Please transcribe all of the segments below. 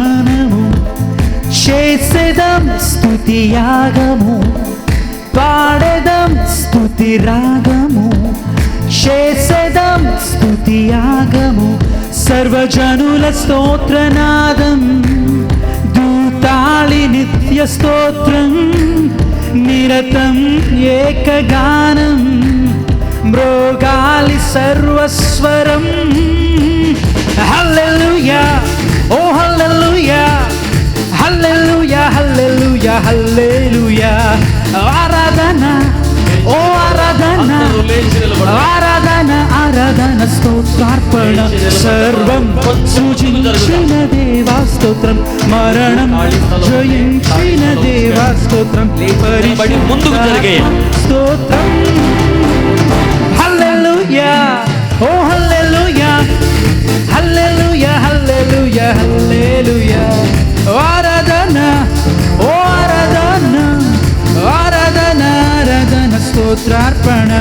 గానము చేసేదం స్తుతి యాగము పాడేదం స్తుతి రాగము చేసేదం స్తుతి యాగము సర్వజనుల స్తోత్రనాదం దూతాళి నిత్య స్తోత్రం నిరతం ఏకగానం మృగాలి సర్వస్వరం హల్లెలూయా ఓ హల్లెలూయా హల్లెలూయా హల్లెలూయా హల్లెలూయా ఆరాధన ఓ ఆరాధన ఆరాధన ఆరాధన స్తోత్రార్పణ సర్వం సృజించిన దేవా స్తోత్రం మరణం జయించిన దేవా స్తోత్రం పరిపడి ముందుకు జరిగే స్తోత్రం హల్లెలూయా ఓ హల్లెలూయా హల్లెలూయా హల్లెలూయా హల్లెలూయా ఆరాధన ఓ ఆరాధన ఆరాధన ఆరాధన స్తోత్రార్పణ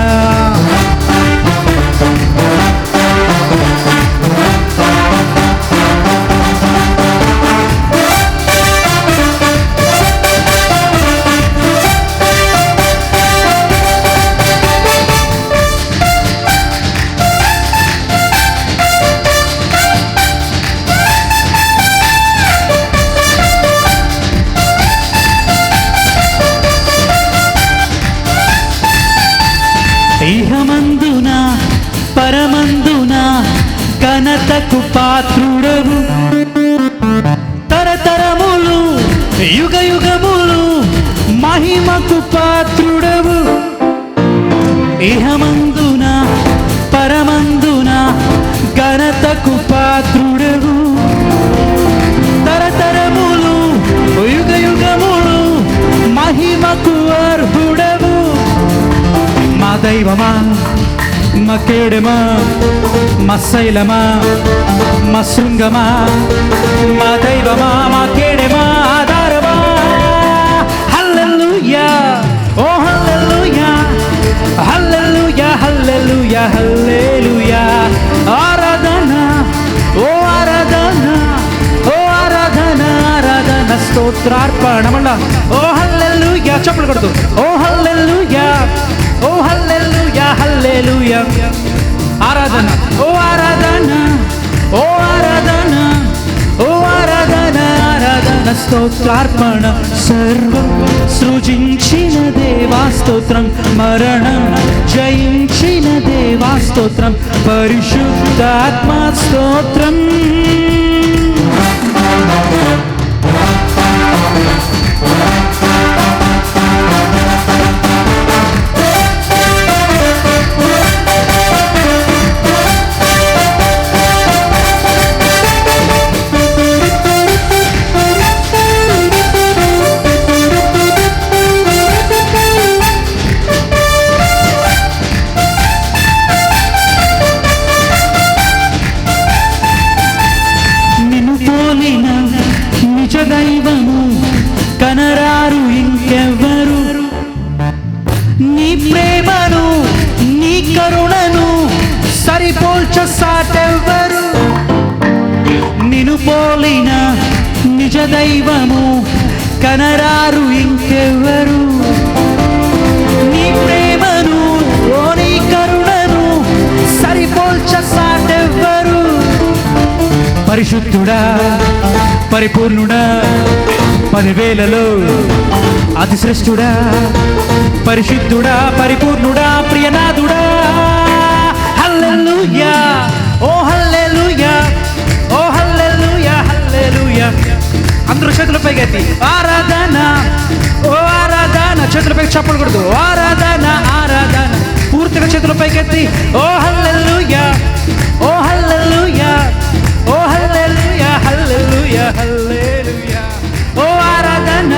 ఇహమందున పరమందున ఘనతకు పాత్రుడవు తరతరములు యుగ యుగములు మహిమకు పాత్రుడవు ఇహమందున పరమందున ఘనతకు పాత్రుడవు తరతరములు యుగ యుగములు మహిమకు అర్హుడవు మా దైవమా మా కేడమా మా శైలమా మా శృంగమా మా దైవమా మా కేడమా ఆధారమా హల్లెలూయా ఓ హల్లెలూయా హల్లెలూయా హల్లెలూయా హల్లెలూయా ఆరాధన ఓ ఆరాధన ఓ ఆరాధన ఆరాధన స్తోత్రార్పణ మళ్ళా ఓ హల్లెలూయా చప్పట్లు కొడుతూ ఓ హల్లెలూయా ఓ హల్లెలూయా హల్లెలూయా ఆరాధన ఓ ఆరాధన ఓ ఆరాధన ఓ ఆరాధన ఆరాధన స్తోత్రార్పణ సర్వం సృజించిన దేవా స్తోత్రం మరణం జయించిన దేవా స్తోత్రం పరిశుద్ధాత్మ స్తోత్రం నిజ దైవము కనరారు ఇంకెవ్వరు నీ ప్రేమను నీ కరుణను సరిపోల్చ సాటెవ్వరు నిన్ను పోలిన నిజ దైవము కనరారు ఇంకెవ్వరు నీ ప్రేమను నీ కరుణను సరిపోల్చ సాటెవ్వరు పరిశుద్ధుడా పరిపూర్ణుడా పదివేలలో అతి శ్రేష్ఠుడా పరిశుద్ధుడా పరిపూర్ణుడా ప్రియనాథుడా హల్లెలూయా ఓ హల్లెలూయా ఓ హల్లెలూయా హల్లెలూయా అందరూ చేతులపైకి ఎత్తి ఆరాధన ఓ ఆరాధన చేతులపైకి చప్పట్లు కొడుతూ ఆరాధన ఆరాధన పూర్తిగా చేతులపైకి ఎత్తి ఓ హల్లెలూయా ఓ హల్లెలూయా ఓ హల్లెలూయా హల్లెలూయా హల్లెలూయా ఓ ఆరాధన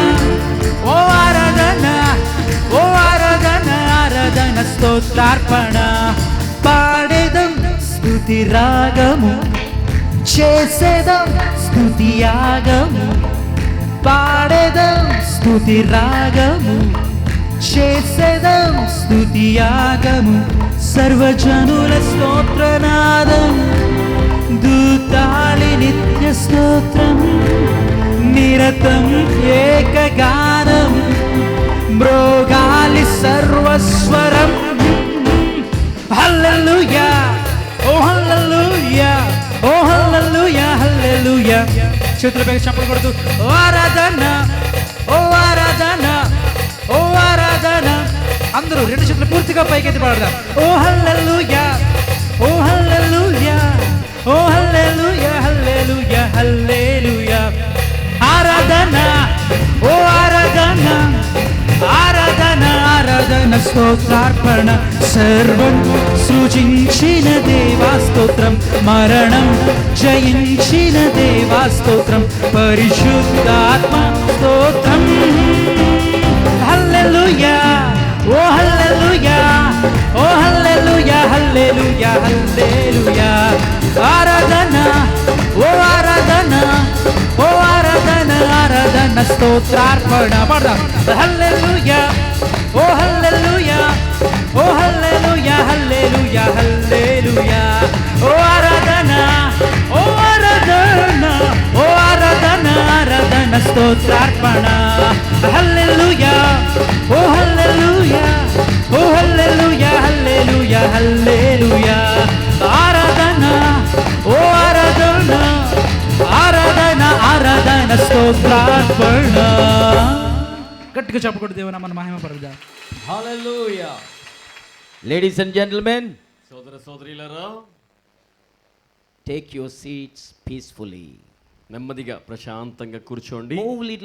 ఓ ఆరాధన ఓ ఆరాధన ఆరాధన స్తోత్రార్పణ పాడేదం స్తుతి రాగము చేసేదం స్తుతి యాగము పాడేదం స్తుతి రాగము చేసేదం స్తుతి యాగము సర్వజనుల స్తోత్రనాదం దూతాళి నిత్య స్తోత్రం నిరతం ఏకగానం మ్రోగాలి సర్వస్వరం. హల్లెలూయా ఓ హల్లెలూయా ఓ హల్లెలూయా హల్లెలూయా. చేతుల పైకి చప్పట్లు కొడుతూ ఓ ఆరాధన ఓ ఆరాధన ఓ ఆరాధన. అందరూ రెండు చేతులు పూర్తిగా పైకెత్తి పాడదాం. ఓ హల్లెలూయా ఓ హల్లెలూయా ఓ హల్లెలూయా హల్లెలూయా హల్లెలూయా. ఆరాధన ఓ ఆరాధన ఆరాధన ఆరాధన స్తోత్రార్పణ. సర్వం సృజించిన దేవా స్తోత్రం, మరణం జయించిన దేవా స్తోత్రం, పరిశుద్ధాత్మ స్తోత్రం. హల్లెలూయా ఓ హల్లెలూయా ఓ హల్లెలూయా హల్లెలూయా హల్లెలూయా. ఆరాధన ఓ ఆరాధన ఓ ఆరాధన ఆరాధన స్తోత్రార్పణ. పాడదాం. హల్లెలూయా ఓ హల్లెలూయా ఓ హల్లెలూయా హల్లెలూయా హల్లెలూయా. ఓ ఆరాధన ఓ ఆరాధన ఓ ఆరాధన ఆరాధన స్తోత్రార్పణ. హల్లెలూయా ఓ హల్లెలూయా ఓ హల్లెలూయా హల్లెలూయా హల్లెలూయా. ఆరాధన ఓ ఆరాధన ఆరాధన ఆరాధన స్తోత్రార్పణ. గట్టిగా చెప్పకూడదు దేవుని మన మహిమ పడదా. హల్లెలూయా. లేడీస్ అండ్ జెంటిల్మెన్, సోదర సోదరీలరా, Take your seats peacefully. నెమ్మదిగా ప్రశాంతంగా కూర్చోండి. Move little